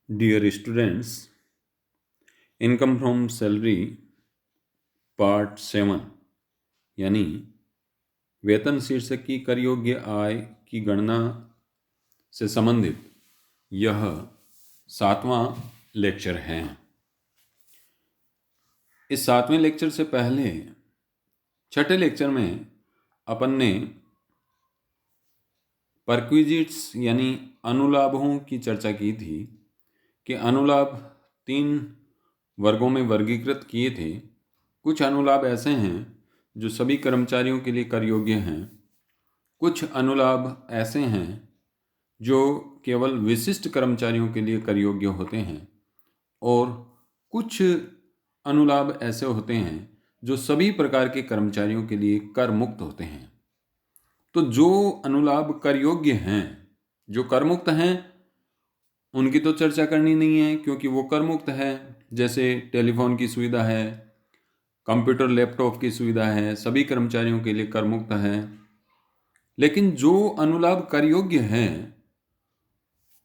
Dear students, income from salary part 7 यानी वेतन शीर्षक की कर योग्य आय की गणना से संबंधित यह 7वां लेक्चर है। इस 7वें लेक्चर से पहले छठे लेक्चर में अपन ने परक्विजिट्स यानी अनुलाभों की चर्चा की थी कि अनुलाभ 3 वर्गों में वर्गीकृत किए थे। कुछ अनुलाभ ऐसे हैं जो सभी कर्मचारियों के लिए कर योग्य हैं, कुछ अनुलाभ ऐसे हैं जो केवल विशिष्ट कर्मचारियों के लिए कर योग्य होते हैं और कुछ अनुलाभ ऐसे होते हैं जो सभी प्रकार के कर्मचारियों के लिए कर मुक्त होते हैं। तो जो अनुलाभ कर योग्य हैं, जो कर मुक्त हैं, उनकी तो चर्चा करनी नहीं है क्योंकि वो कर मुक्त है। जैसे टेलीफोन की सुविधा है, कंप्यूटर लैपटॉप की सुविधा है, सभी कर्मचारियों के लिए कर मुक्त है। लेकिन जो अनुलाभ कर योग्य हैं,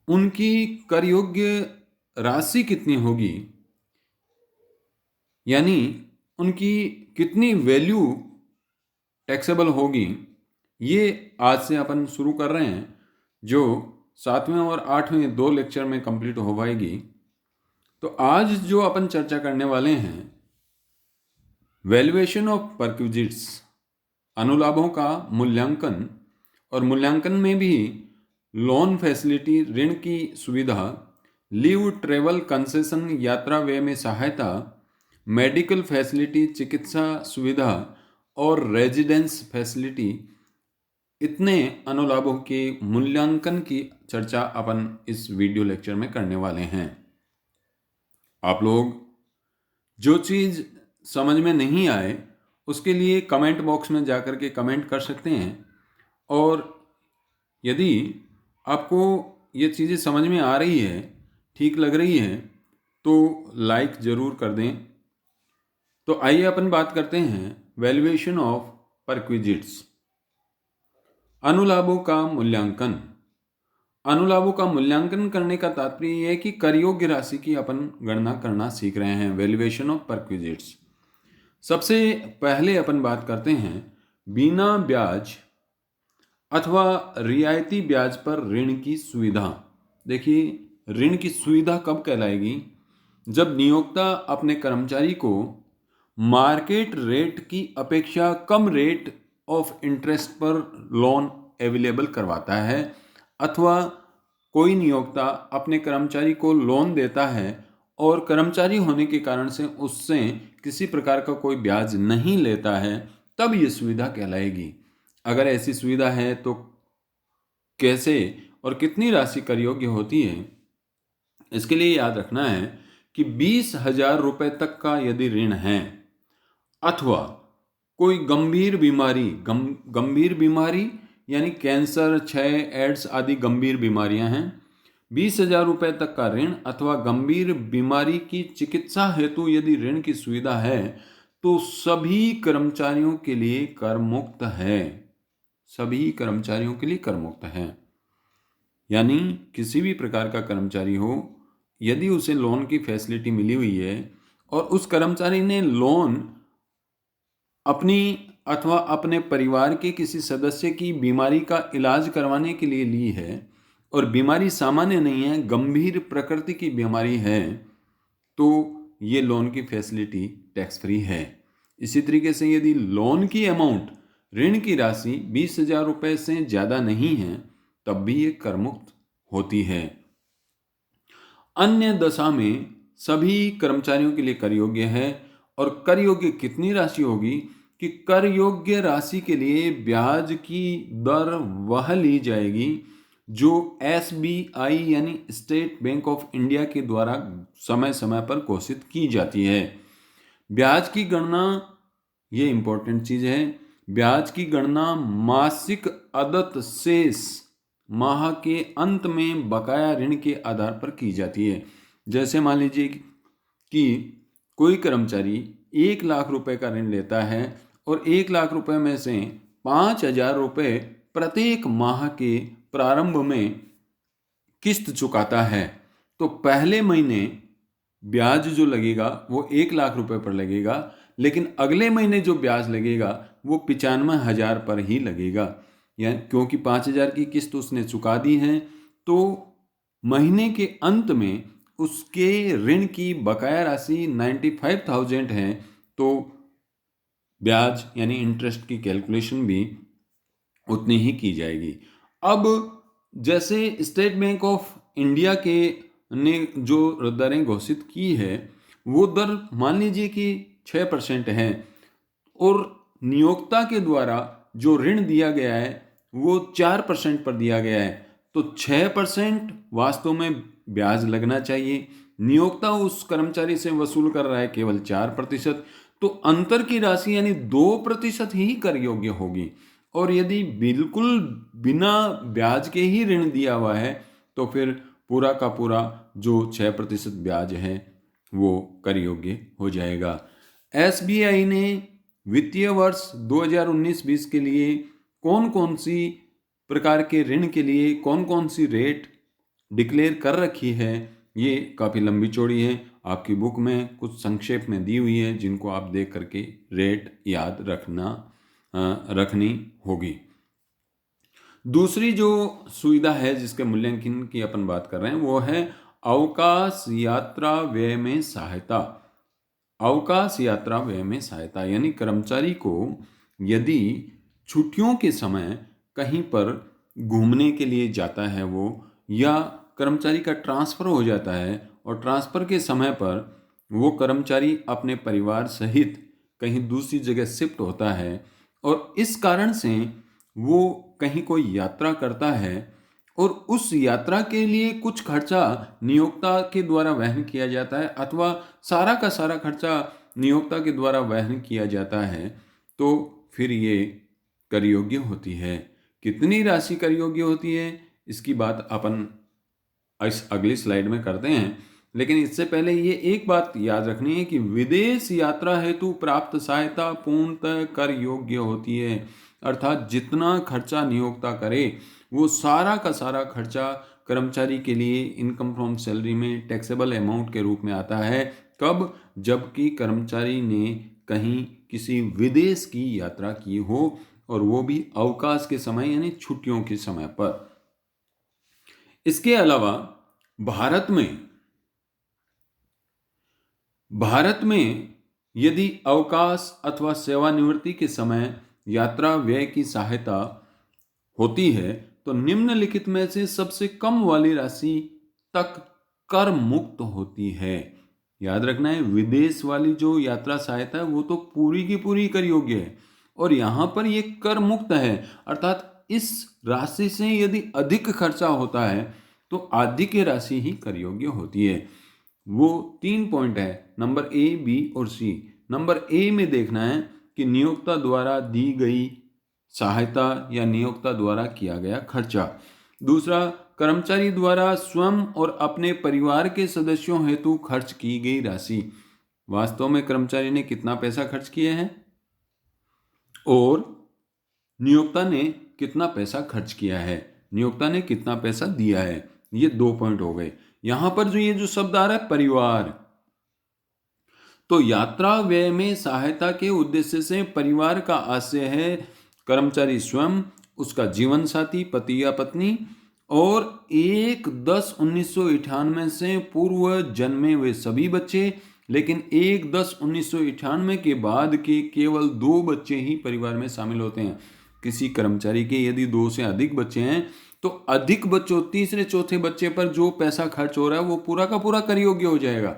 उनकी कर योग्य राशि कितनी होगी, यानी उनकी कितनी वैल्यू टैक्सेबल होगी, ये आज से अपन शुरू कर रहे हैं, जो 7वें और 8वें 2 लेक्चर में कंप्लीट हो पाएगी। तो आज जो अपन चर्चा करने वाले हैं, वैल्यूएशन ऑफ परक्विजिट्स, अनुलाभों का मूल्यांकन, और मूल्यांकन में भी लोन फैसिलिटी, ऋण की सुविधा, लीव ट्रेवल कंसेशन, यात्रा व्यय में सहायता, मेडिकल फैसिलिटी, चिकित्सा सुविधा और रेजिडेंस फैसिलिटी, इतने अनुलाभों के मूल्यांकन की चर्चा अपन इस वीडियो लेक्चर में करने वाले हैं। आप लोग जो चीज़ समझ में नहीं आए उसके लिए कमेंट बॉक्स में जाकर के कमेंट कर सकते हैं, और यदि आपको ये चीज़ें समझ में आ रही है, ठीक लग रही है, तो लाइक ज़रूर कर दें। तो आइए अपन बात करते हैं वैल्यूएशन ऑफ परक्विजिट्स, अनुलाभों का मूल्यांकन। अनुलाभों का मूल्यांकन करने का तात्पर्य यह है कि कर योग्य राशि की अपन गणना करना सीख रहे हैं, वैल्यूएशन ऑफ परक्विजिट्स। सबसे पहले अपन बात करते हैं बिना ब्याज अथवा रियायती ब्याज पर ऋण की सुविधा। देखिए, ऋण की सुविधा कब कहलाएगी? जब नियोक्ता अपने कर्मचारी को मार्केट रेट की अपेक्षा कम रेट ऑफ इंटरेस्ट पर लोन अवेलेबल करवाता है, अथवा कोई नियोक्ता अपने कर्मचारी को लोन देता है और कर्मचारी होने के कारण से उससे किसी प्रकार का कोई ब्याज नहीं लेता है, तब ये सुविधा कहलाएगी। अगर ऐसी सुविधा है तो कैसे और कितनी राशि कर योग्य होती है, इसके लिए याद रखना है कि 20,000 रुपये तक का यदि ऋण है, अथवा कोई गंभीर बीमारी यानी कैंसर, क्षय, एड्स आदि गंभीर बीमारियां हैं, 20,000 रुपये तक का ऋण अथवा गंभीर बीमारी की चिकित्सा हेतु यदि ऋण की सुविधा है, तो सभी कर्मचारियों के लिए कर मुक्त है। सभी कर्मचारियों के लिए कर मुक्त है। यानी किसी भी प्रकार का कर्मचारी हो, यदि उसे लोन की फैसिलिटी मिली हुई है और उस कर्मचारी ने लोन अपनी अथवा अपने परिवार के किसी सदस्य की बीमारी का इलाज करवाने के लिए ली है, और बीमारी सामान्य नहीं है, गंभीर प्रकृति की बीमारी है, तो ये लोन की फैसिलिटी टैक्स फ्री है। इसी तरीके से यदि लोन की अमाउंट, ऋण की राशि 20,000 रुपये से ज़्यादा नहीं है, तब भी ये कर मुक्त होती है। अन्य दशा में सभी कर्मचारियों के लिए कर योग्य है। और कर योग्य कितनी राशि होगी कि कर योग्य राशि के लिए ब्याज की दर वह ली जाएगी जो SBI यानी स्टेट बैंक ऑफ इंडिया के द्वारा समय समय पर घोषित की जाती है। ब्याज की गणना, ये इंपॉर्टेंट चीज़ है, ब्याज की गणना मासिक अदत शेष, माह के अंत में बकाया ऋण के आधार पर की जाती है। जैसे मान लीजिए कि कोई कर्मचारी 1 लाख रुपए का ऋण लेता है और 1 लाख रुपए में से 5,000 रुपये प्रत्येक माह के प्रारंभ में किस्त चुकाता है, तो पहले महीने ब्याज जो लगेगा वो 1 लाख रुपए पर लगेगा, लेकिन अगले महीने जो ब्याज लगेगा वो 95,000 पर ही लगेगा। या क्योंकि 5,000 की किस्त उसने चुका दी है, तो महीने के अंत में उसके ऋण की बकाया राशि 95,000 है, तो ब्याज यानी इंटरेस्ट की कैलकुलेशन भी उतनी ही की जाएगी। अब जैसे स्टेट बैंक ऑफ इंडिया के ने जो दरें घोषित की है, वो दर मान लीजिए कि 6% है, और नियोक्ता के द्वारा जो ऋण दिया गया है वो 4% पर दिया गया है, तो 6% वास्तव में ब्याज लगना चाहिए। नियोक्ता उस कर्मचारी से वसूल कर रहा है केवल 4%, तो अंतर की राशि यानी 2% ही कर योग्य होगी। और यदि बिल्कुल बिना ब्याज के ही ऋण दिया हुआ है, तो फिर पूरा का पूरा जो 6% ब्याज है वो कर योग्य हो जाएगा। एसबीआई ने वित्तीय वर्ष 2019-20 के लिए कौन कौन सी प्रकार के ऋण के लिए कौन कौन सी रेट डिक्लेयर कर रखी है, ये काफ़ी लंबी चौड़ी है। आपकी बुक में कुछ संक्षेप में दी हुई है, जिनको आप देख करके रेट याद रखनी होगी। दूसरी जो सुविधा है जिसके मूल्यांकन की अपन बात कर रहे हैं वो है अवकाश यात्रा व्यय में सहायता। अवकाश यात्रा व्यय में सहायता यानी कर्मचारी को यदि छुट्टियों के समय कहीं पर घूमने के लिए जाता है वो, या कर्मचारी का ट्रांसफ़र हो जाता है और ट्रांसफ़र के समय पर वो कर्मचारी अपने परिवार सहित कहीं दूसरी जगह शिफ्ट होता है, और इस कारण से वो कहीं कोई यात्रा करता है, और उस यात्रा के लिए कुछ खर्चा नियोक्ता के द्वारा वहन किया जाता है, अथवा सारा का सारा खर्चा नियोक्ता के द्वारा वहन किया जाता है, तो फिर ये कर योग्य होती है। कितनी राशि कर योग्य होती है इसकी बात अपन इस अगली स्लाइड में करते हैं, लेकिन इससे पहले ये एक बात याद रखनी है कि विदेश यात्रा हेतु प्राप्त सहायता पूर्णतः कर योग्य होती है। अर्थात जितना खर्चा नियोक्ता करे वो सारा का सारा खर्चा कर्मचारी के लिए इनकम फ्रॉम सैलरी में टैक्सेबल अमाउंट के रूप में आता है। कब? जबकि कर्मचारी ने कहीं किसी विदेश की यात्रा की हो, और वो भी अवकाश के समय यानी छुट्टियों के समय पर। इसके अलावा भारत में यदि अवकाश अथवा सेवानिवृत्ति के समय यात्रा व्यय की सहायता होती है, तो निम्नलिखित में से सबसे कम वाली राशि तक कर मुक्त होती है। याद रखना है, विदेश वाली जो यात्रा सहायता है वो तो पूरी की पूरी कर योग्य है, और यहाँ पर ये कर मुक्त है। अर्थात इस राशि से यदि अधिक खर्चा होता है तो आधी की राशि ही कर योग्य होती है। वो 3 पॉइंट है, नंबर ए, बी और सी। नंबर ए में देखना है कि नियोक्ता द्वारा दी गई सहायता या नियोक्ता द्वारा किया गया खर्चा। दूसरा, कर्मचारी द्वारा स्वयं और अपने परिवार के सदस्यों हेतु खर्च की गई राशि। वास्तव में कर्मचारी ने कितना पैसा खर्च किया है और नियोक्ता ने कितना पैसा खर्च किया है, नियोक्ता ने कितना पैसा दिया है। ये 2 पॉइंट हो गए। यहां पर जो शब्द आ रहा है परिवार, तो यात्रा व्यय में सहायता के उद्देश्य से परिवार का आशय है कर्मचारी स्वयं, उसका जीवन साथी पति या पत्नी, और 1/10/1998 से पूर्व जन्मे हुए सभी बच्चे, लेकिन 1/10/1998 के बाद के केवल 2 बच्चे ही परिवार में शामिल होते हैं। किसी कर्मचारी के यदि 2 से अधिक बच्चे हैं तो अधिक बच्चों, तीसरे चौथे बच्चे पर जो पैसा खर्च हो रहा है वो पूरा का पूरा कर योग्य हो जाएगा,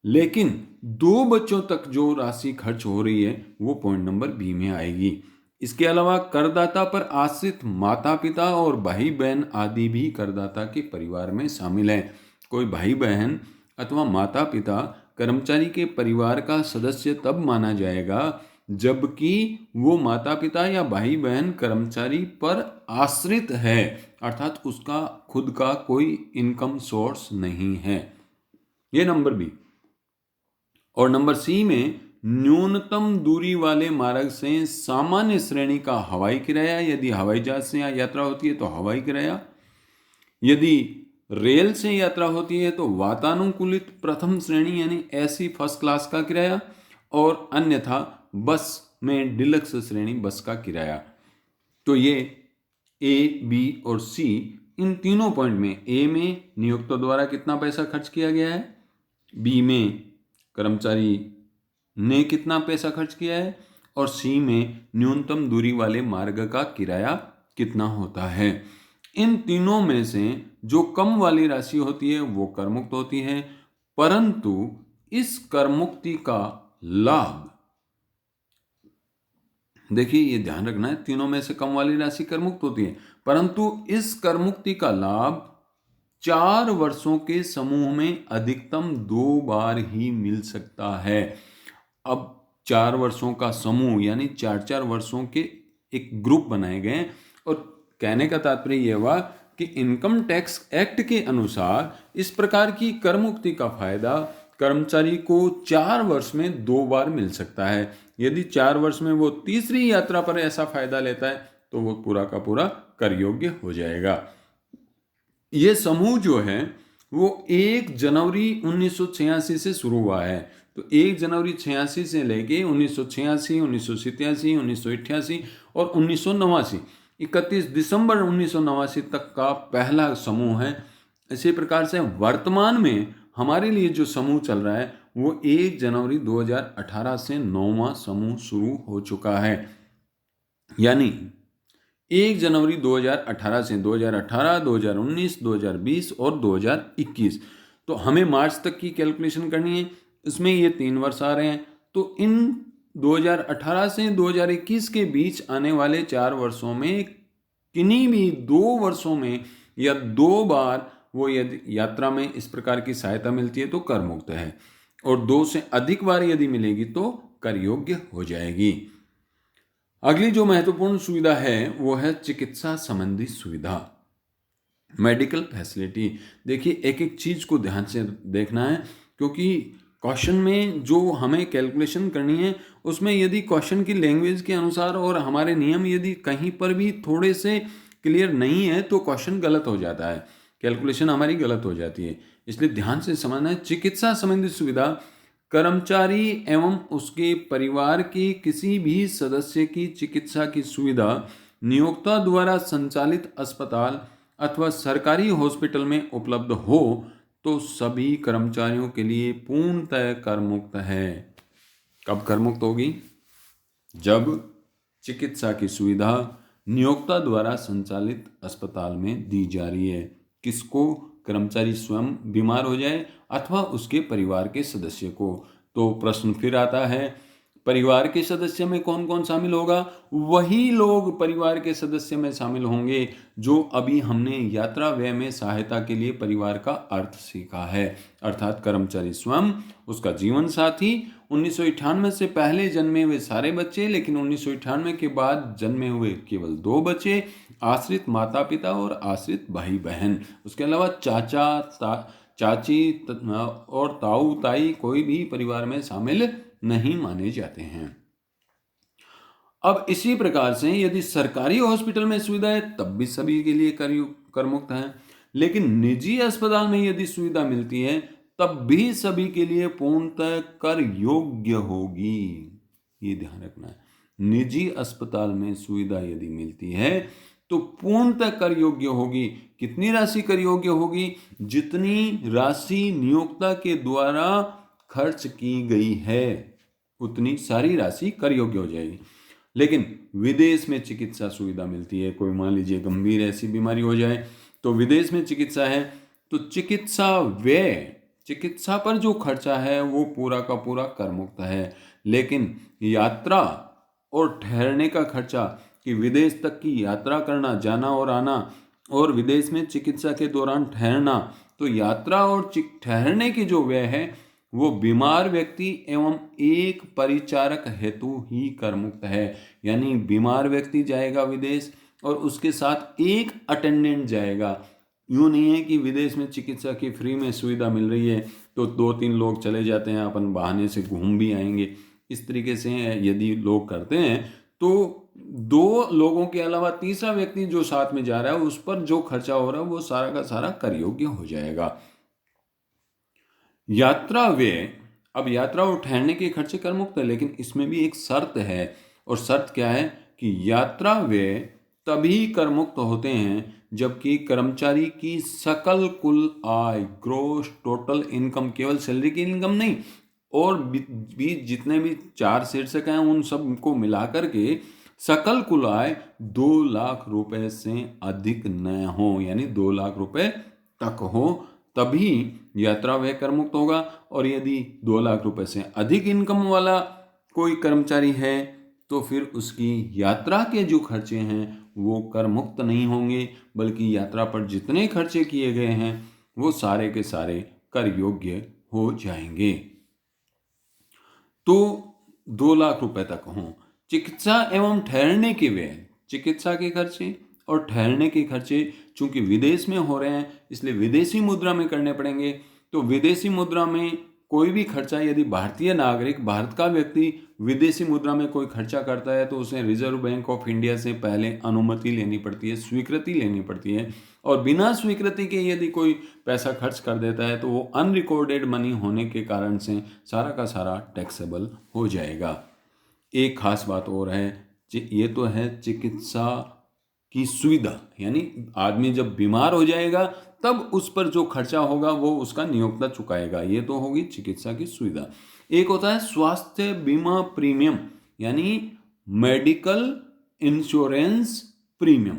लेकिन 2 बच्चों तक जो राशि खर्च हो रही है वो पॉइंट नंबर बी में आएगी। इसके अलावा करदाता पर आश्रित माता पिता और भाई बहन आदि भी करदाता के परिवार में शामिल हैं। कोई भाई बहन अथवा माता पिता कर्मचारी के परिवार का सदस्य तब माना जाएगा जबकि वो माता पिता या भाई बहन कर्मचारी पर आश्रित है, अर्थात उसका खुद का कोई इनकम सोर्स नहीं है। ये नंबर बी। और नंबर सी में न्यूनतम दूरी वाले मार्ग से सामान्य श्रेणी का हवाई किराया, यदि हवाई जहाज से यहाँ यात्रा होती है तो हवाई किराया, यदि रेल से यात्रा होती है तो वातानुकूलित प्रथम श्रेणी यानी एसी फर्स्ट क्लास का किराया, और अन्यथा बस में डिलक्स श्रेणी बस का किराया। तो ये ए, बी और सी, इन तीनों पॉइंट में ए में नियोक्ता द्वारा कितना पैसा खर्च किया गया है, बी में कर्मचारी ने कितना पैसा खर्च किया है, और सी में न्यूनतम दूरी वाले मार्ग का किराया कितना होता है। इन तीनों में से जो कम वाली राशि होती है वो कर मुक्त होती है, परंतु इस कर मुक्ति का लाभ, देखिए ये ध्यान रखना है, तीनों में से कम वाली राशि कर मुक्त होती है, परंतु इस कर मुक्ति का लाभ 4 वर्षों के समूह में अधिकतम 2 बार ही मिल सकता है। अब 4 वर्षों का समूह यानी 4-4 वर्षों के एक ग्रुप बनाए गए, और कहने का तात्पर्य यह हुआ कि इनकम टैक्स एक्ट के अनुसार इस प्रकार की कर मुक्ति का फायदा कर्मचारी को 4 वर्ष में 2 बार मिल सकता है। यदि 4 वर्ष में वो तीसरी यात्रा पर ऐसा फायदा लेता है तो वो पूरा का पूरा कर योग्य हो जाएगा। ये समूह जो है वो 1 जनवरी 1986 से शुरू हुआ है। तो 1 जनवरी 86 से लेके 1986, 1987, 1988 और 1989, 31 दिसंबर 1989 तक का पहला समूह है। इसी प्रकार से वर्तमान में हमारे लिए जो समूह चल रहा है वो 1 जनवरी 2018 से 9वां समूह शुरू हो चुका है। यानी 1 जनवरी 2018 से 2018, 2019, 2020 और 2021, तो हमें मार्च तक की कैलकुलेशन करनी है। इसमें ये 3 वर्ष आ रहे हैं, तो इन 2018 से 2021 के बीच आने वाले 4 वर्षों में किन्हीं भी 2 वर्षों में या 2 बार वो यदि यात्रा में इस प्रकार की सहायता मिलती है तो कर मुक्त है, और 2 से अधिक बार यदि मिलेगी तो कर योग्य हो जाएगी। अगली जो महत्वपूर्ण सुविधा है वो है चिकित्सा संबंधी सुविधा, मेडिकल फैसिलिटी। देखिए एक एक चीज को ध्यान से देखना है, क्योंकि क्वेश्चन में जो हमें कैलकुलेशन करनी है उसमें यदि क्वेश्चन की लैंग्वेज के अनुसार और हमारे नियम यदि कहीं पर भी थोड़े से क्लियर नहीं है तो क्वेश्चन गलत हो जाता है, कैलकुलेशन हमारी गलत हो जाती है। इसलिए ध्यान से समझना है। चिकित्सा संबंधी सुविधा कर्मचारी एवं उसके परिवार के किसी भी सदस्य की चिकित्सा की सुविधा नियोक्ता द्वारा संचालित अस्पताल अथवा सरकारी हॉस्पिटल में उपलब्ध हो तो सभी कर्मचारियों के लिए पूर्णतः कर मुक्त है। कब कर मुक्त होगी? जब चिकित्सा की सुविधा नियोक्ता द्वारा संचालित अस्पताल में दी जा रही है। किसको? कर्मचारी स्वयं बीमार हो जाए अथवा उसके परिवार के सदस्य को। तो प्रश्न फिर आता है, परिवार के सदस्य में कौन कौन शामिल होगा? वही लोग परिवार के सदस्य में शामिल होंगे जो अभी हमने यात्रा व्यय में सहायता के लिए परिवार का अर्थ सीखा है, अर्थात कर्मचारी स्वयं, उसका जीवन साथी, 1998 से पहले जन्मे हुए सारे बच्चे, लेकिन 1998 के बाद जन्मे हुए केवल 2 बच्चे, आश्रित माता पिता और आश्रित भाई बहन। उसके अलावा चाचा चाची और ताऊ ताई कोई भी परिवार में शामिल नहीं माने जाते हैं। अब इसी प्रकार से यदि सरकारी हॉस्पिटल में सुविधा है तब भी सभी के लिए कर मुक्त है, लेकिन निजी अस्पताल में यदि सुविधा मिलती है तब भी सभी के लिए पूर्णतः कर योग्य होगी। ये ध्यान रखना है। निजी अस्पताल में सुविधा यदि मिलती है तो पूर्णतः कर योग्य होगी। कितनी राशि कर योग्य होगी? जितनी राशि नियोक्ता के द्वारा खर्च की गई है उतनी सारी राशि कर योग्य हो जाएगी। लेकिन विदेश में चिकित्सा सुविधा मिलती है, कोई मान लीजिए गंभीर ऐसी बीमारी हो जाए तो विदेश में चिकित्सा है तो चिकित्सा व्यय, चिकित्सा पर जो खर्चा है वो पूरा का पूरा कर मुक्त है। लेकिन यात्रा और ठहरने का खर्चा, कि विदेश तक की यात्रा करना, जाना और आना, और विदेश में चिकित्सा के दौरान ठहरना, तो यात्रा और ठहरने की जो व्यय है वो बीमार व्यक्ति एवं एक परिचारक हेतु ही कर मुक्त है। यानी बीमार व्यक्ति जाएगा विदेश और उसके साथ एक अटेंडेंट जाएगा। यूँ नहीं है कि विदेश में चिकित्सा की फ्री में सुविधा मिल रही है तो 2-3 लोग चले जाते हैं, अपन बहाने से घूम भी आएंगे। इस तरीके से यदि लोग करते हैं तो दो लोगों के अलावा तीसरा व्यक्ति जो साथ में जा रहा है उस पर जो खर्चा हो रहा है वो सारा का सारा कर योग्य हो जाएगा। यात्रा व्यय, अब यात्रा और ठहरने के खर्चे कर मुक्त है, लेकिन इसमें भी एक शर्त है, और शर्त क्या है कि यात्रा व्यय तभी कर मुक्त होते हैं जबकि कर्मचारी की सकल कुल आय, ग्रोस टोटल इनकम, केवल सैलरी की इनकम नहीं, और भी जितने भी चार शीर्षक हैं उन सबको मिलाकर के सकल कुल आय 2 लाख रुपए से अधिक न हो, यानी 2 लाख रुपए तक हो, तभी यात्रा व्यय कर मुक्त होगा। और यदि 2 लाख रुपए से अधिक इनकम वाला कोई कर्मचारी है तो फिर उसकी यात्रा के जो खर्चे हैं वो कर मुक्त नहीं होंगे, बल्कि यात्रा पर जितने खर्चे किए गए हैं वो सारे के सारे कर योग्य हो जाएंगे। तो 2 लाख रुपए तक हों। चिकित्सा एवं ठहरने के व्यय, चिकित्सा के खर्चे और ठहरने के खर्चे चूंकि विदेश में हो रहे हैं इसलिए विदेशी मुद्रा में करने पड़ेंगे। तो विदेशी मुद्रा में कोई भी खर्चा, यदि भारतीय नागरिक, भारत का व्यक्ति विदेशी मुद्रा में कोई खर्चा करता है तो उसे रिजर्व बैंक ऑफ इंडिया से पहले अनुमति लेनी पड़ती है, स्वीकृति लेनी पड़ती है, और बिना स्वीकृति के यदि कोई पैसा खर्च कर देता है तो वो अनरिकॉर्डेड मनी होने के कारण से सारा का सारा टैक्सेबल हो जाएगा। एक खास बात और है, ये तो है चिकित्सा की सुविधा, यानी आदमी जब बीमार हो जाएगा तब उस पर जो खर्चा होगा वो उसका नियोक्ता चुकाएगा, ये तो होगी चिकित्सा की सुविधा। एक होता है स्वास्थ्य बीमा प्रीमियम, यानी मेडिकल इंश्योरेंस प्रीमियम,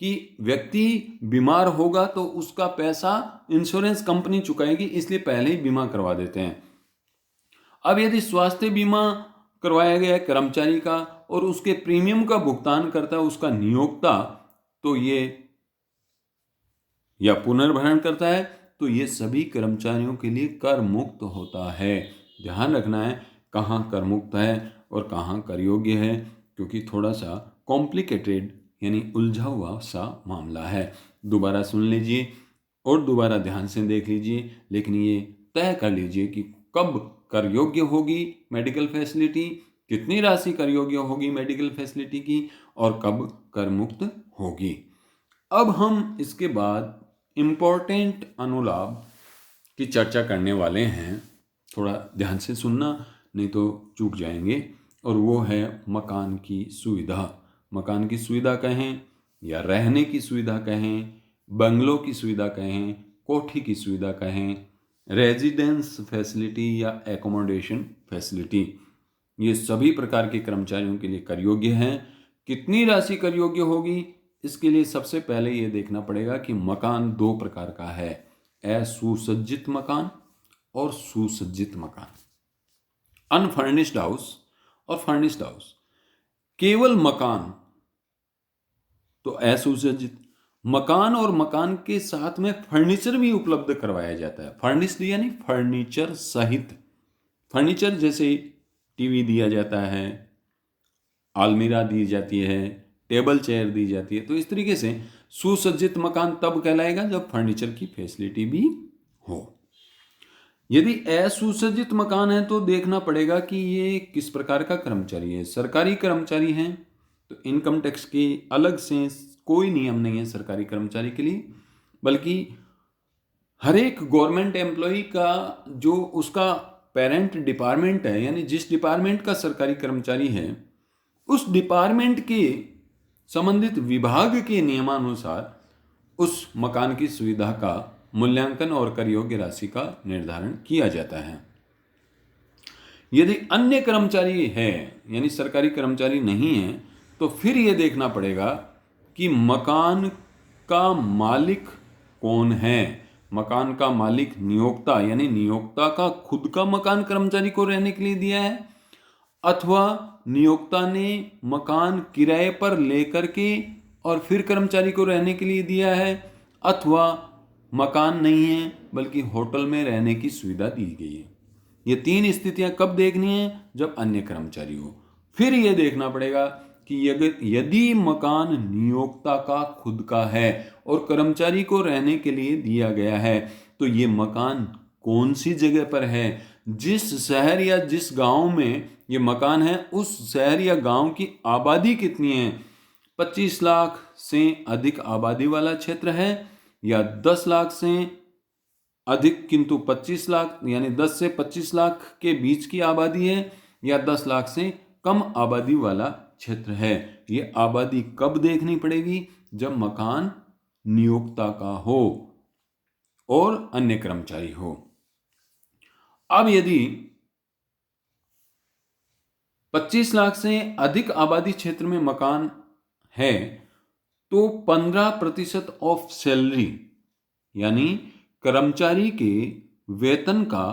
कि व्यक्ति बीमार होगा तो उसका पैसा इंश्योरेंस कंपनी चुकाएगी, इसलिए पहले ही बीमा करवा देते हैं। अब यदि स्वास्थ्य बीमा करवाया गया है कर्मचारी का और उसके प्रीमियम का भुगतान करता है उसका नियोक्ता, तो ये या पुनर्भरण करता है, तो ये सभी कर्मचारियों के लिए कर मुक्त होता है। ध्यान रखना है कहाँ कर मुक्त है और कहाँ कर योग्य है, क्योंकि थोड़ा सा कॉम्प्लिकेटेड यानी उलझा हुआ सा मामला है। दोबारा सुन लीजिए और दोबारा ध्यान से देख लीजिए, लेकिन ये तय कर लीजिए कि कब कर योग्य होगी मेडिकल फैसिलिटी, कितनी राशि कर योग्य होगी मेडिकल फैसिलिटी की, और कब कर मुक्त होगी। अब हम इसके बाद इम्पोर्टेंट अनुलाभ की चर्चा करने वाले हैं, थोड़ा ध्यान से सुनना नहीं तो चूक जाएंगे, और वो है मकान की सुविधा। मकान की सुविधा कहें या रहने की सुविधा कहें, बंगलों की सुविधा कहें, कोठी की सुविधा कहें, रेजिडेंस फैसिलिटी या एकोमोडेशन फैसिलिटी, ये सभी प्रकार के कर्मचारियों के लिए कर योग्य हैं। कितनी राशि कर योग्य होगी, इसके लिए सबसे पहले ये देखना पड़ेगा कि मकान दो प्रकार का है, असुसज्जित मकान और सुसज्जित मकान, अनफर्निश्ड हाउस और फर्निश्ड हाउस। केवल मकान तो असुसज्जित मकान, और मकान के साथ में फर्नीचर भी उपलब्ध करवाया जाता है। फर्निश्ड यानी फर्नीचर सहित, फर्नीचर जैसे टीवी दिया जाता है, अलमीरा दी जाती है, टेबल चेयर दी जाती है। तो इस तरीके से सुसज्जित मकान तब कहलाएगा जब फर्नीचर की फैसिलिटी भी हो। यदि असुसज्जित मकान है तो देखना पड़ेगा कि ये किस प्रकार का कर्मचारी है। सरकारी कर्मचारी हैं तो इनकम टैक्स के अलग से कोई नियम नहीं है सरकारी कर्मचारी के लिए, बल्कि हर एक गवर्नमेंट एम्प्लॉय का जो उसका पेरेंट डिपार्टमेंट है, यानी जिस डिपार्टमेंट का सरकारी कर्मचारी है उस डिपार्टमेंट के संबंधित विभाग के नियमानुसार उस मकान की सुविधा का मूल्यांकन और कर योग्य राशि का निर्धारण किया जाता है। यदि अन्य कर्मचारी है यानी सरकारी कर्मचारी नहीं है तो फिर यह देखना पड़ेगा कि मकान का मालिक कौन है। मकान का मालिक नियोक्ता, यानी नियोक्ता का खुद का मकान कर्मचारी को रहने के लिए दिया है, अथवा नियोक्ता ने मकान किराए पर लेकर के और फिर कर्मचारी को रहने के लिए दिया है, अथवा मकान नहीं है बल्कि होटल में रहने की सुविधा दी गई है। ये तीन स्थितियां कब देखनी है, जब अन्य कर्मचारी हो। फिर यह देखना पड़ेगा कि यदि मकान नियोक्ता का खुद का है और कर्मचारी को रहने के लिए दिया गया है तो ये मकान कौन सी जगह पर है, जिस शहर या जिस गांव में ये मकान है, उस शहर या गांव की आबादी कितनी है, 25 लाख से अधिक आबादी वाला क्षेत्र है या 10 लाख से अधिक किंतु 25 लाख यानी 10 से 25 लाख के बीच की आबादी है या 10 लाख से कम आबादी वाला क्षेत्र है। ये आबादी कब देखनी पड़ेगी, जब मकान नियोक्ता का हो और अन्य कर्मचारी हो। अब यदि 25 लाख से अधिक आबादी क्षेत्र में मकान है तो 15% ऑफ सैलरी यानी कर्मचारी के वेतन का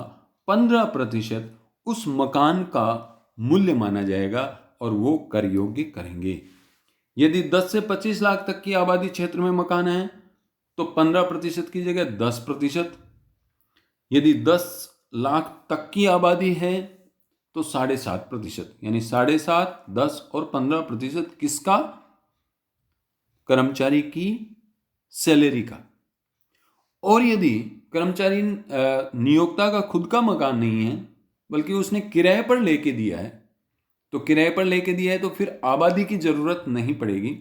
15% उस मकान का मूल्य माना जाएगा और वो कर योग्य करेंगे। यदि 10 से 25 लाख तक की आबादी क्षेत्र में मकान है तो 15% की जगह 10%। यदि 10 लाख तक की आबादी है तो 7.5% यानी 7.5, 10 और 15% किसका, कर्मचारी की सैलरी का। और यदि कर्मचारी नियोक्ता का खुद का मकान नहीं है बल्कि उसने किराए पर लेके दिया है, तो किराए पर लेके दिया है तो फिर आबादी की जरूरत नहीं पड़ेगी।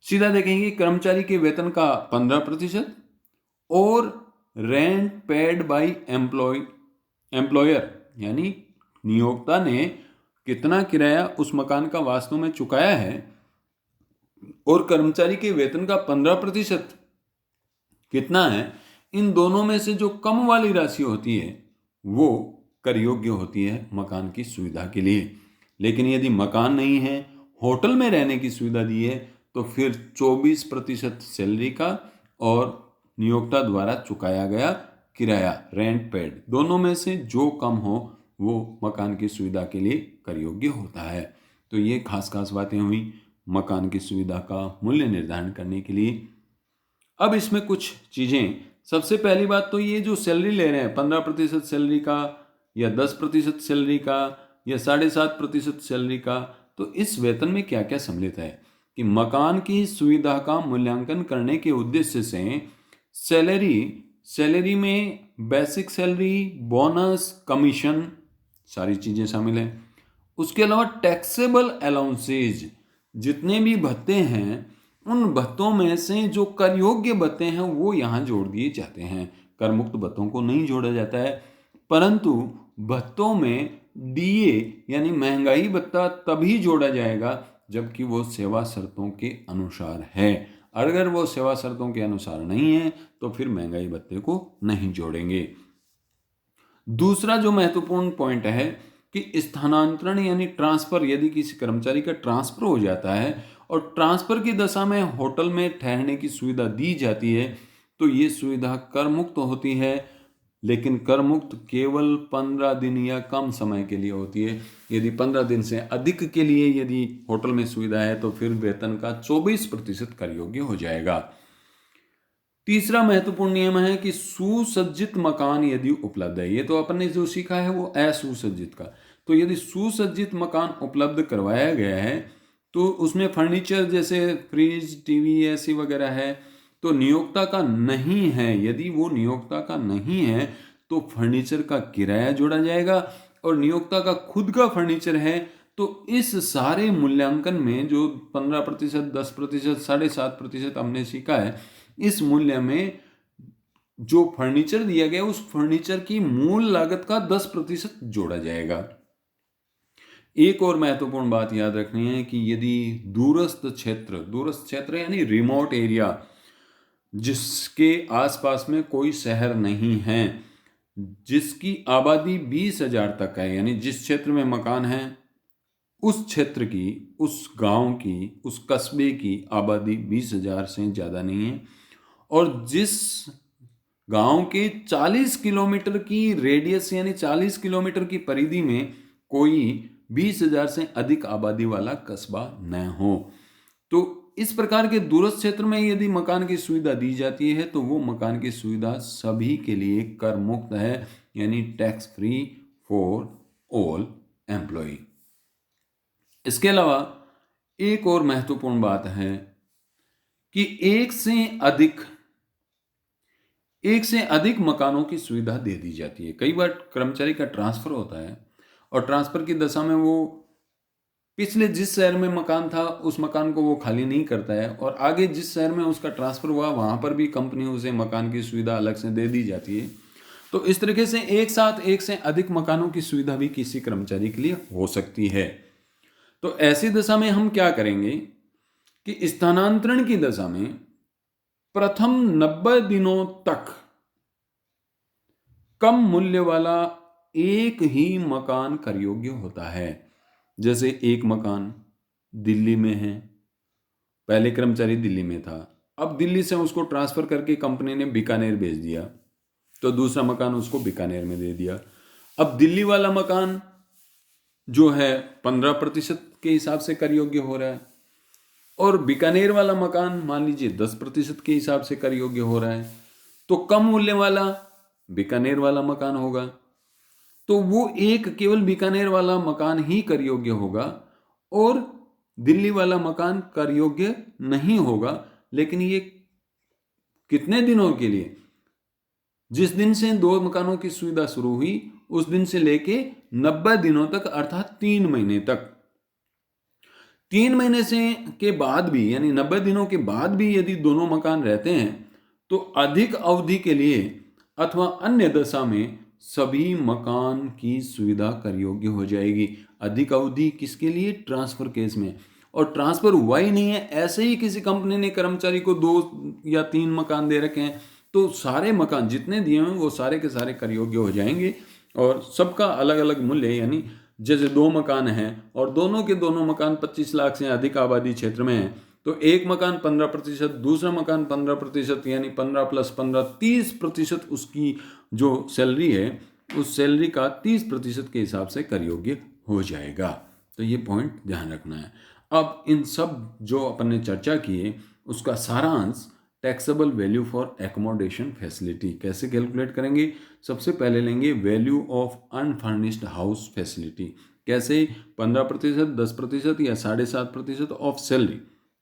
सीधा देखेंगे कर्मचारी के वेतन का 15% और रेंट पेड बाय एम्प्लॉयर यानी नियोक्ता ने कितना किराया उस मकान का वास्तव में चुकाया है और कर्मचारी के वेतन का 15% कितना है, इन दोनों में से जो कम वाली राशि होती है वो कर योग्य होती है मकान की सुविधा के लिए। लेकिन यदि मकान नहीं है, होटल में रहने की सुविधा दी है, तो फिर 24% सैलरी का और नियोक्ता द्वारा चुकाया गया किराया रेंट पेड, दोनों में से जो कम हो वो मकान की सुविधा के लिए कर योग्य होता है। तो ये खास खास बातें हुई मकान की सुविधा का मूल्य निर्धारण करने के लिए। अब इसमें कुछ चीज़ें, सबसे पहली बात तो ये जो सैलरी ले रहे हैं 15% सैलरी का या 10% सैलरी का या 7.5% सैलरी का, तो इस वेतन में क्या क्या सम्मिलित है कि मकान की सुविधा का मूल्यांकन करने के उद्देश्य से सैलरी में बेसिक सैलरी, बोनस, कमीशन सारी चीज़ें शामिल हैं। उसके अलावा टैक्सेबल अलाउंसेज, जितने भी भत्ते हैं उन भत्तों में से जो कर योग्य भत्ते हैं वो यहाँ जोड़ दिए जाते हैं। कर मुक्त भत्तों को नहीं जोड़ा जाता है, परंतु भत्तों में डीए यानी महंगाई भत्ता तभी जोड़ा जाएगा जबकि वो सेवा शर्तों के अनुसार है। अगर वो सेवा शर्तों के अनुसार नहीं है तो फिर महंगाई भत्ते को नहीं जोड़ेंगे। दूसरा जो महत्वपूर्ण पॉइंट है कि स्थानांतरण यानी ट्रांसफर, यदि किसी कर्मचारी का ट्रांसफर हो जाता है और ट्रांसफर की दशा में होटल में ठहरने की सुविधा दी जाती है तो ये सुविधा कर मुक्त होती है, लेकिन कर मुक्त केवल 15 दिन या कम समय के लिए होती है। यदि 15 दिन से अधिक के लिए यदि होटल में सुविधा है तो फिर वेतन का 24% कर योग्य हो जाएगा। तीसरा महत्वपूर्ण नियम है कि सुसज्जित मकान यदि उपलब्ध है, ये तो अपन ने जो सीखा है वो असुसज्जित का, तो यदि सुसज्जित मकान उपलब्ध करवाया गया है तो उसमें फर्नीचर जैसे फ्रिज, टीवी, एसी वगैरह है तो नियोक्ता का नहीं है। यदि वो नियोक्ता का नहीं है तो फर्नीचर का किराया जोड़ा जाएगा, और नियोक्ता का खुद का फर्नीचर है तो इस सारे मूल्यांकन में जो 15%, 10%, 7.5% हमने सीखा है, इस मूल्य में जो फर्नीचर दिया गया उस फर्नीचर की मूल लागत का 10% जोड़ा जाएगा। एक और महत्वपूर्ण बात याद रखनी है कि यदि दूरस्थ क्षेत्र यानी रिमोट एरिया, जिसके आसपास में कोई शहर नहीं है, जिसकी आबादी 20,000 तक है, यानी जिस क्षेत्र में मकान है उस क्षेत्र की, उस गांव की, उस कस्बे की आबादी 20,000 से ज़्यादा नहीं है, और जिस गांव के 40 किलोमीटर की रेडियस यानी 40 किलोमीटर की परिधि में कोई 20,000 से अधिक आबादी वाला कस्बा न हो, तो इस प्रकार के दूरस्थ क्षेत्र में यदि मकान की सुविधा दी जाती है तो वो मकान की सुविधा सभी के लिए कर मुक्त है, यानी tax free for all employ. इसके अलावा एक और महत्वपूर्ण बात है कि एक से अधिक मकानों की सुविधा दे दी जाती है। कई बार कर्मचारी का ट्रांसफर होता है और ट्रांसफ़र की दशा में वो पिछले जिस शहर में मकान था उस मकान को वो खाली नहीं करता है, और आगे जिस शहर में उसका ट्रांसफ़र हुआ वहाँ पर भी कंपनी उसे मकान की सुविधा अलग से दे दी जाती है। तो इस तरीके से एक साथ एक से अधिक मकानों की सुविधा भी किसी कर्मचारी के लिए हो सकती है। तो ऐसी दशा में हम क्या करेंगे कि स्थानांतरण की दशा में प्रथम 90 दिनों तक कम मूल्य वाला एक ही मकान कर योग्य होता है। जैसे एक मकान दिल्ली में है, पहले कर्मचारी दिल्ली में था, अब दिल्ली से उसको ट्रांसफ़र करके कंपनी ने बीकानेर भेज दिया, तो दूसरा मकान उसको बीकानेर में दे दिया। अब दिल्ली वाला मकान जो है 15% के हिसाब से कर योग्य हो रहा है, और बीकानेर वाला मकान मान लीजिए 10% के हिसाब से कर योग्य हो रहा है, तो कम मूल्य वाला बीकानेर वाला मकान होगा। तो वो एक केवल बीकानेर वाला मकान ही कर योग्य होगा और दिल्ली वाला मकान कर योग्य नहीं होगा। लेकिन ये कितने दिनों के लिए? जिस दिन से 2 मकानों की सुविधा शुरू हुई उस दिन से लेके 90 दिनों तक, अर्थात 3 महीने तक। 3 महीने से के बाद भी यानी 90 दिनों के बाद भी यदि दोनों मकान रहते हैं तो अधिक अवधि के लिए अथवा अन्य दशा में सभी मकान की सुविधा कर योग्य हो जाएगी। अधिक अवधि किसके लिए? ट्रांसफर केस में। और ट्रांसफर हुआ ही नहीं है, ऐसे ही किसी कंपनी ने कर्मचारी को 2 या 3 मकान दे रखे हैं, तो सारे मकान जितने दिए हैं वो सारे के सारे कर योग्य हो जाएंगे और सबका अलग अलग मूल्य, यानी जैसे 2 मकान हैं और दोनों के दोनों मकान 25 लाख से अधिक आबादी क्षेत्र में हैं, तो एक मकान 15%, दूसरा मकान 15%, यानी 15 + 15 30% उसकी जो सैलरी है उस सैलरी का 30% के हिसाब से कर योग्य हो जाएगा। तो ये पॉइंट ध्यान रखना है। अब इन सब जो अपन ने चर्चा की है उसका सारांश taxable value for accommodation facility कैसे कैलकुलेट करेंगे? सबसे पहले लेंगे value of unfurnished house facility. कैसे? 15%, 10% या 7.5% ऑफ सैलरी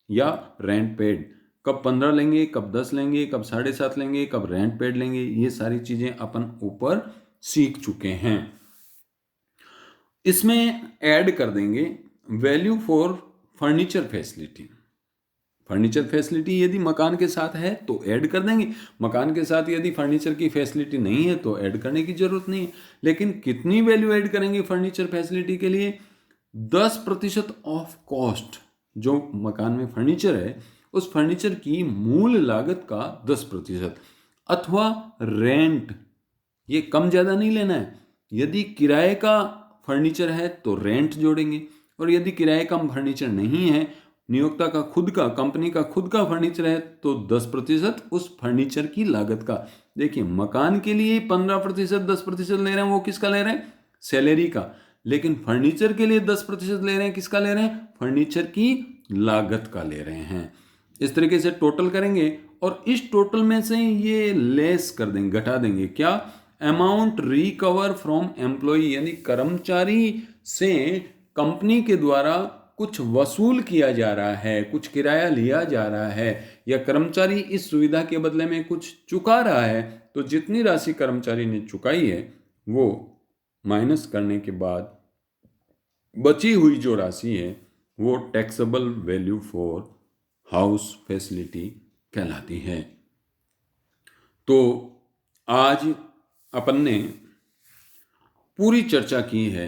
या रेंट पेड। कब 15 लेंगे, कब 10 लेंगे, कब 7.5 लेंगे, कब रेंट पेड लेंगे, ये सारी चीज़ें अपन ऊपर सीख चुके हैं। इसमें ऐड कर देंगे value for furniture facility. Furniture facility यदि मकान के साथ है तो ऐड कर देंगे, मकान के साथ यदि फर्नीचर की फैसिलिटी नहीं है तो ऐड करने की ज़रूरत नहीं है। लेकिन कितनी वैल्यू ऐड करेंगे फर्नीचर फैसिलिटी के लिए? 10% ऑफ कॉस्ट। जो मकान में फर्नीचर है उस फर्नीचर की मूल लागत का 10%, अथवा रेंट, ये कम ज़्यादा नहीं लेना है। यदि किराए का फर्नीचर है तो रेंट जोड़ेंगे, और यदि किराए का फर्नीचर नहीं है, नियोक्ता का खुद का, कंपनी का खुद का फर्नीचर है, तो 10% उस फर्नीचर की लागत का। देखिए मकान के लिए 15%, 10% ले रहे हैं, वो किसका ले रहे हैं? सैलरी का। लेकिन फर्नीचर के लिए 10% ले रहे हैं, किसका ले रहे हैं? फर्नीचर की लागत का ले रहे हैं। इस तरीके से टोटल करेंगे और इस टोटल में से ये लेस कर देंगे, घटा देंगे। क्या? अमाउंट रिकवर फ्रॉम एम्प्लॉई, यानी कर्मचारी से कंपनी के द्वारा कुछ वसूल किया जा रहा है, कुछ किराया लिया जा रहा है, या कर्मचारी इस सुविधा के बदले में कुछ चुका रहा है, तो जितनी राशि कर्मचारी ने चुकाई है वो माइनस करने के बाद बची हुई जो राशि है वो taxable value for house facility कहलाती है। तो आज अपन ने पूरी चर्चा की है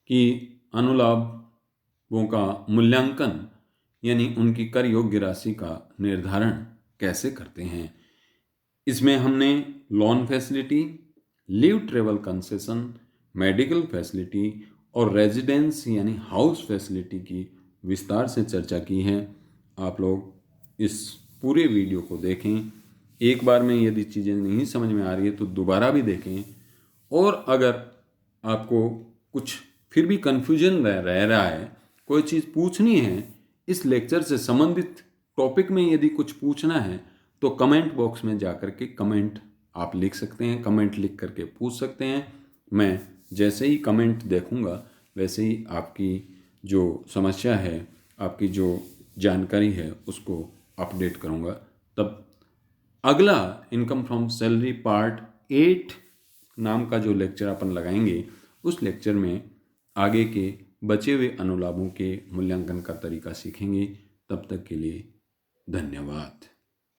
कि अनुलाभों का मूल्यांकन यानी उनकी कर योग्य राशि का निर्धारण कैसे करते हैं। इसमें हमने loan facility, leave travel concession, medical facility और रेजिडेंस यानी हाउस फैसिलिटी की विस्तार से चर्चा की है। आप लोग इस पूरे वीडियो को देखें, एक बार में यदि चीज़ें नहीं समझ में आ रही है तो दोबारा भी देखें, और अगर आपको कुछ फिर भी कन्फ्यूजन रह रहा है, कोई चीज़ पूछनी है, इस लेक्चर से संबंधित टॉपिक में यदि कुछ पूछना है तो कमेंट बॉक्स में जाकर के कमेंट आप लिख सकते हैं, कमेंट लिख करके पूछ सकते हैं। मैं जैसे ही कमेंट देखूंगा वैसे ही आपकी जो समस्या है, आपकी जो जानकारी है उसको अपडेट करूंगा। तब अगला इनकम फ्रॉम सैलरी पार्ट 8 नाम का जो लेक्चर अपन लगाएंगे उस लेक्चर में आगे के बचे हुए अनुलाभों के मूल्यांकन का तरीका सीखेंगे। तब तक के लिए धन्यवाद।